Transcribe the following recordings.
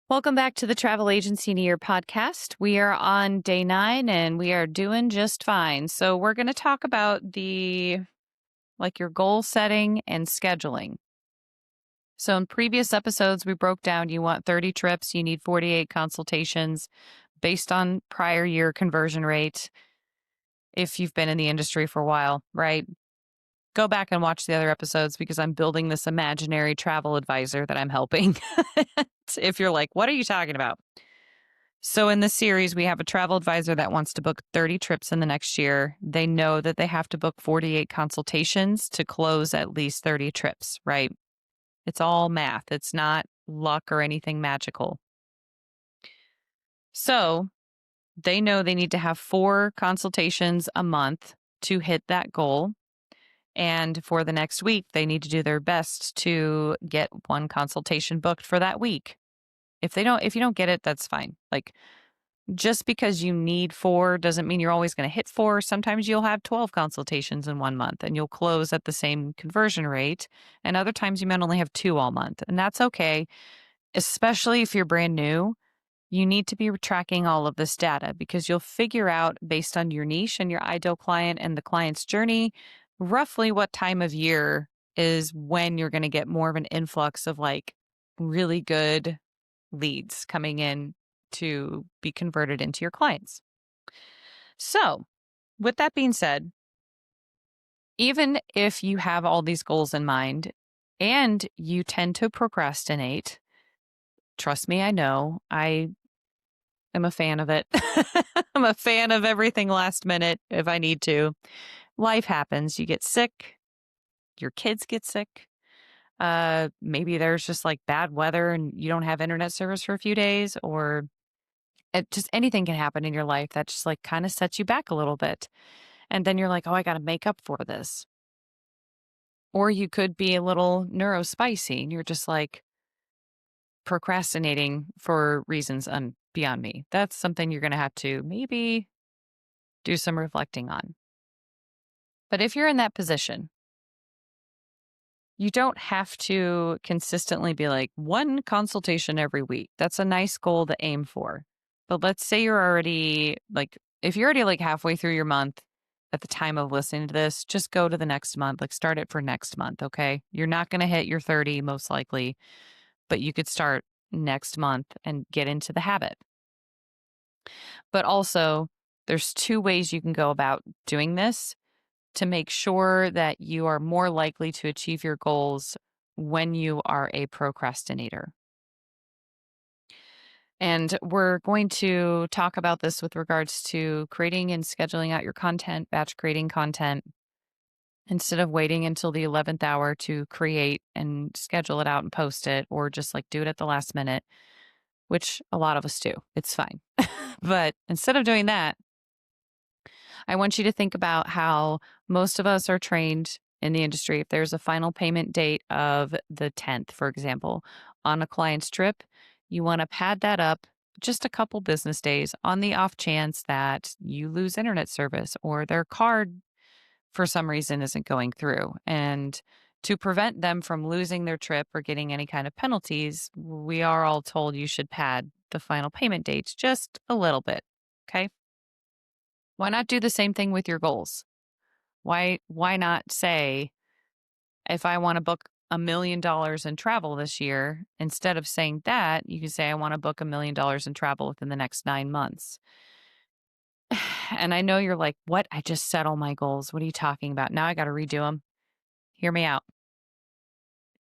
Welcome back to the Travel Agency in a Year podcast. We are on day 9 and we are doing just fine. So we're going to talk about your goal setting and scheduling. So in previous episodes, we broke down you want 30 trips, you need 48 consultations based on prior year conversion rate. If you've been in the industry for a while, right? Go back and watch the other episodes because I'm building this imaginary travel advisor that I'm helping. If you're like, what are you talking about? So in this series, we have a travel advisor that wants to book 30 trips in the next year. They know that they have to book 48 consultations to close at least 30 trips, right? It's all math. It's not luck or anything magical. So they know they need to have 4 consultations a month to hit that goal. And for the next week, they need to do their best to get 1 consultation booked for that week. If you don't get it, that's fine. Just because you need 4 doesn't mean you're always going to hit 4. Sometimes you'll have 12 consultations in 1 month and you'll close at the same conversion rate. And other times you might only have 2 all month. And that's okay, especially if you're brand new. You need to be tracking all of this data because you'll figure out based on your niche and your ideal client and the client's journey, roughly what time of year is when you're going to get more of an influx of really good leads coming in to be converted into your clients. So, with that being said, even if you have all these goals in mind and you tend to procrastinate, trust me, I know, I am a fan of it. I'm a fan of everything last minute if I need to. Life happens. You get sick, your kids get sick. Maybe there's just bad weather and you don't have internet service for a few days, or just anything can happen in your life that just kind of sets you back a little bit. And then you're like, oh, I got to make up for this. Or you could be a little neurospicy and you're just procrastinating for reasons beyond me. That's something you're going to have to maybe do some reflecting on. But if you're in that position, you don't have to consistently be 1 consultation every week. That's a nice goal to aim for. But let's say you're already if you're already halfway through your month at the time of listening to this, just go to the next month, start it for next month. Okay. You're not going to hit your 30 most likely, but you could start next month and get into the habit. But also there's 2 ways you can go about doing this to make sure that you are more likely to achieve your goals when you are a procrastinator. And we're going to talk about this with regards to creating and scheduling out your content, batch creating content, instead of waiting until the 11th hour to create and schedule it out and post it, or just do it at the last minute, which a lot of us do. It's fine. But instead of doing that, I want you to think about how most of us are trained in the industry. If there's a final payment date of the 10th, for example, on a client's trip, you want to pad that up just a couple business days on the off chance that you lose internet service or their card for some reason isn't going through. And to prevent them from losing their trip or getting any kind of penalties, we are all told you should pad the final payment dates just a little bit. Okay. Why not do the same thing with your goals? Why not say, if I want to book $1 million in travel this year, instead of saying that, you can say, I want to book $1 million in travel within the next 9 months. And I know you're like, what? I just set all my goals. What are you talking about? Now I got to redo them. Hear me out.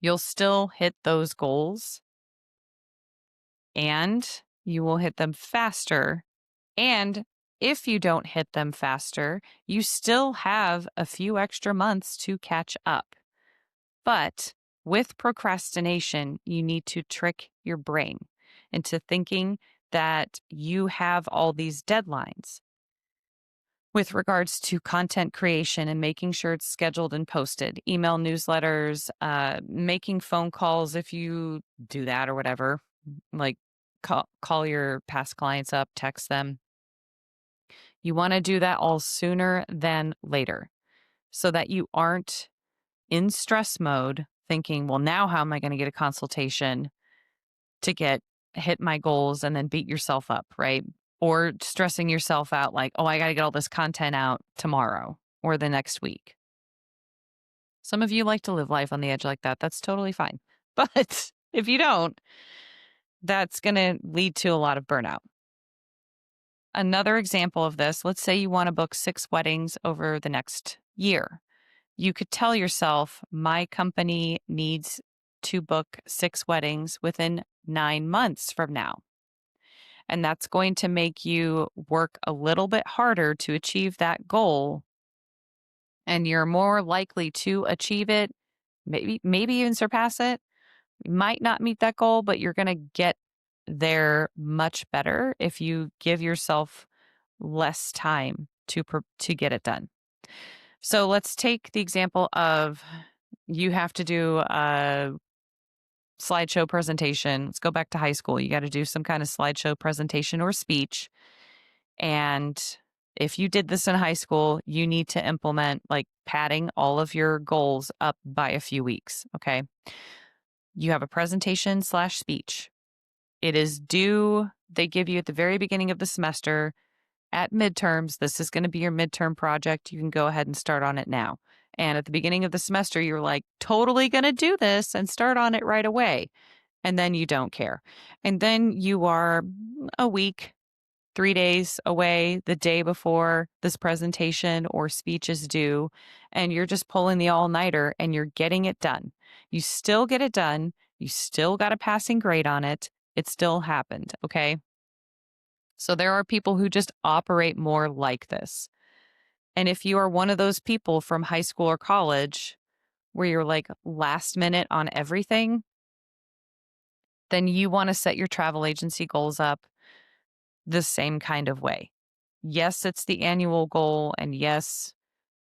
You'll still hit those goals and you will hit them faster. And if you don't hit them faster, you still have a few extra months to catch up. But with procrastination, you need to trick your brain into thinking that you have all these deadlines with regards to content creation and making sure it's scheduled and posted, email newsletters, making phone calls if you do that or whatever, call your past clients up, text them. You want to do that all sooner than later so that you aren't in stress mode thinking, well, now how am I going to get a consultation to get hit my goals and then beat yourself up, right? Or stressing yourself out like, oh, I got to get all this content out tomorrow or the next week. Some of you like to live life on the edge like that. That's totally fine. But if you don't, that's going to lead to a lot of burnout. Another example of this, let's say you want to book 6 weddings over the next year. You could tell yourself, my company needs to book 6 weddings within 9 months from now. And that's going to make you work a little bit harder to achieve that goal. And you're more likely to achieve it, maybe even surpass it. You might not meet that goal, but you're going to get there much better if you give yourself less time to get it done. So let's take the example of you have to do a slideshow presentation. Let's go back to high school. You got to do some kind of slideshow presentation or speech. And if you did this in high school, you need to implement like padding all of your goals up by a few weeks. Okay. You have a presentation / speech. It is due, they give you at the very beginning of the semester. At midterms, this is going to be your midterm project. You can go ahead and start on it now. And at the beginning of the semester, you're like, totally going to do this and start on it right away. And then you don't care. And then you are a week, 3 days away, the day before this presentation or speech is due, and you're just pulling the all-nighter and you're getting it done. You still get it done. You still got a passing grade on it. It still happened, okay? So there are people who just operate more like this. And if you are one of those people from high school or college where you're like last minute on everything, then you want to set your travel agency goals up the same kind of way. Yes, it's the annual goal. And yes,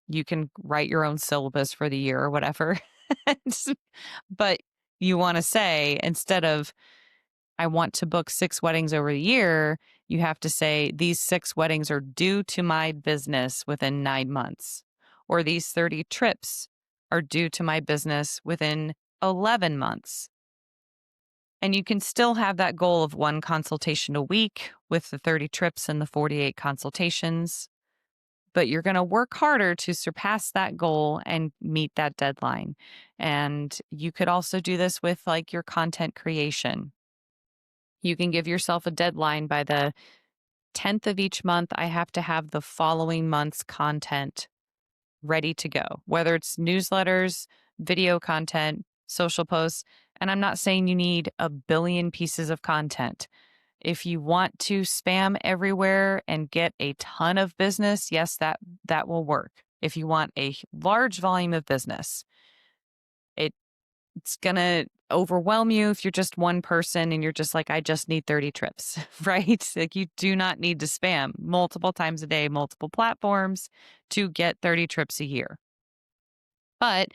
you can write your own syllabus for the year or whatever. But you want to say, instead of, I want to book 6 weddings over the year, you have to say, these 6 weddings are due to my business within 9 months. Or these 30 trips are due to my business within 11 months. And you can still have that goal of 1 consultation a week with the 30 trips and the 48 consultations. But you're going to work harder to surpass that goal and meet that deadline. And you could also do this with like your content creation. You can give yourself a deadline by the 10th of each month. I have to have the following month's content ready to go, whether it's newsletters, video content, social posts. And I'm not saying you need a billion pieces of content. If you want to spam everywhere and get a ton of business, yes, that will work. If you want a large volume of business, it's going to overwhelm you if you're just one person and you're just like, I just need 30 trips, right? Like you do not need to spam multiple times a day, multiple platforms to get 30 trips a year. But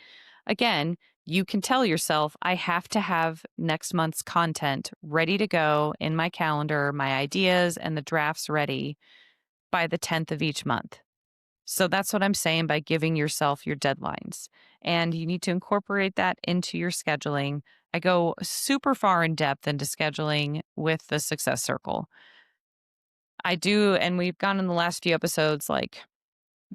again, you can tell yourself, I have to have next month's content ready to go in my calendar, my ideas and the drafts ready by the 10th of each month. So that's what I'm saying by giving yourself your deadlines. And you need to incorporate that into your scheduling. I go super far in depth into scheduling with the Success Circle. I do, and we've gone in the last few episodes, like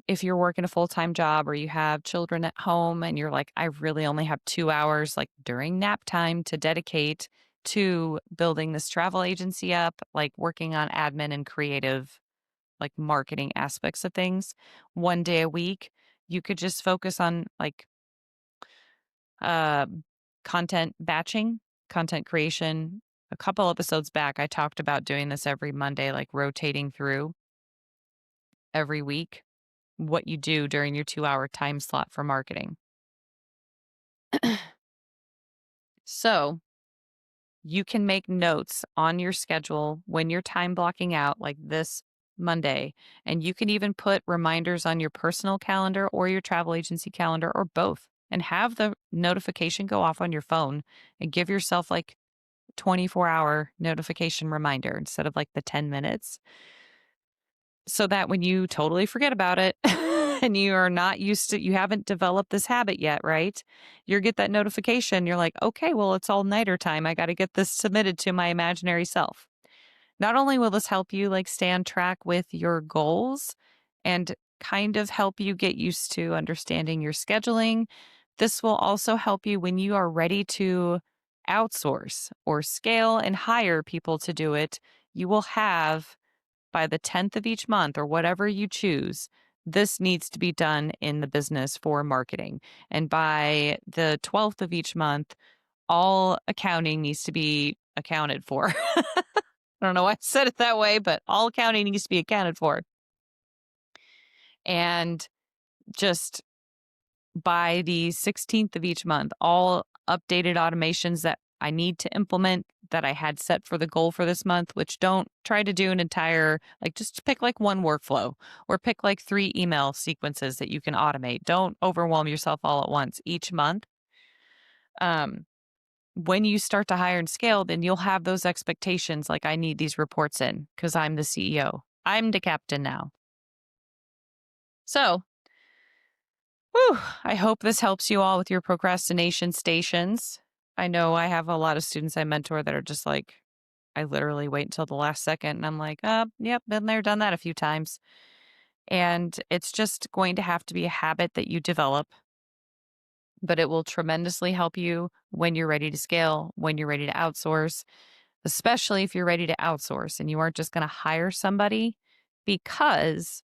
if you're working a full-time job or you have children at home and you're like, I really only have 2 hours like during nap time to dedicate to building this travel agency up, like working on admin and creative, like marketing aspects of things 1 day a week, you could just focus on like uh, content batching, content creation. A couple episodes back, I talked about doing this every Monday, like rotating through every week what you do during your 2-hour time slot for marketing. So you can make notes on your schedule when you're time blocking out, like this Monday. And you can even put reminders on your personal calendar or your travel agency calendar or both, and have the notification go off on your phone and give yourself like 24-hour notification reminder instead of like the 10 minutes. So that when you totally forget about it and you are not used to, you haven't developed this habit yet, right? You get that notification. You're like, okay, well, it's all nighter time. I got to get this submitted to my imaginary self. Not only will this help you like stay on track with your goals and kind of help you get used to understanding your scheduling, this will also help you when you are ready to outsource or scale and hire people to do it. You will have by the 10th of each month or whatever you choose. This needs to be done in the business for marketing. And by the 12th of each month, all accounting needs to be accounted for. I don't know why I said it that way, but all accounting needs to be accounted for. And just by the 16th of each month, all updated automations that I need to implement that I had set for the goal for this month, which don't try to do an entire, like just pick like one workflow or pick like 3 email sequences that you can automate. Don't overwhelm yourself all at once each month. When you start to hire and scale, then you'll have those expectations like, I need these reports in because I'm the CEO. I'm the captain now. So, I hope this helps you all with your procrastination stations. I know I have a lot of students I mentor that are just like, I literally wait until the last second and I'm like, yep, been there, done that a few times. And it's just going to have to be a habit that you develop, but it will tremendously help you when you're ready to scale, when you're ready to outsource, especially if you're ready to outsource and you aren't just going to hire somebody, because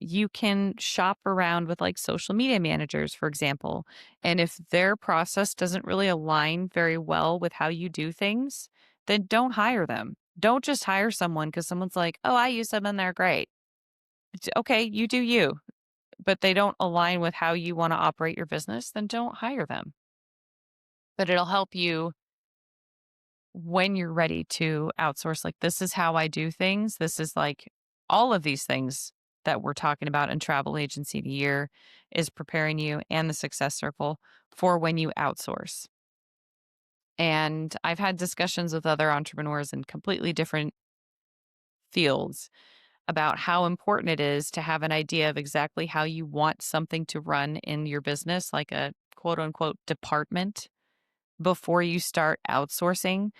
you can shop around with like social media managers, for example. And if their process doesn't really align very well with how you do things, then don't hire them. Don't just hire someone because someone's like, oh, I use them and they're great. Okay, you do you, but they don't align with how you want to operate your business, then don't hire them. But it'll help you when you're ready to outsource. Like, this is how I do things. This is like all of these things that we're talking about in travel agency of the year is preparing you and the success circle for when you outsource. And I've had discussions with other entrepreneurs in completely different fields about how important it is to have an idea of exactly how you want something to run in your business, like a quote unquote department, before you start outsourcing,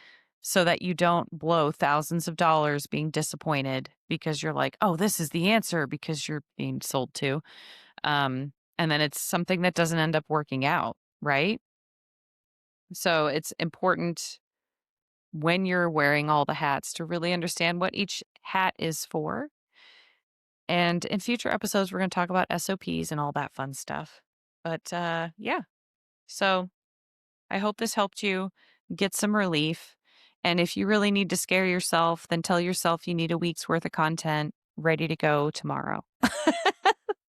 so that you don't blow thousands of dollars being disappointed because you're like, oh, this is the answer because you're being sold to. And then it's something that doesn't end up working out, right? So it's important when you're wearing all the hats to really understand what each hat is for. And in future episodes, we're going to talk about SOPs and all that fun stuff. But yeah, so I hope this helped you get some relief. And if you really need to scare yourself, then tell yourself you need a week's worth of content ready to go tomorrow.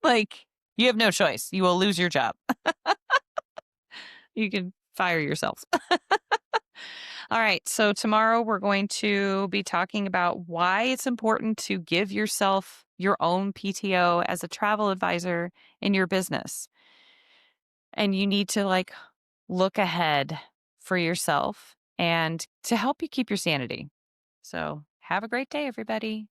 Like, you have no choice. You will lose your job. You can fire yourself. All right. So, tomorrow we're going to be talking about why it's important to give yourself your own PTO as a travel advisor in your business. And you need to like look ahead for yourself and to help you keep your sanity. So, have a great day, everybody.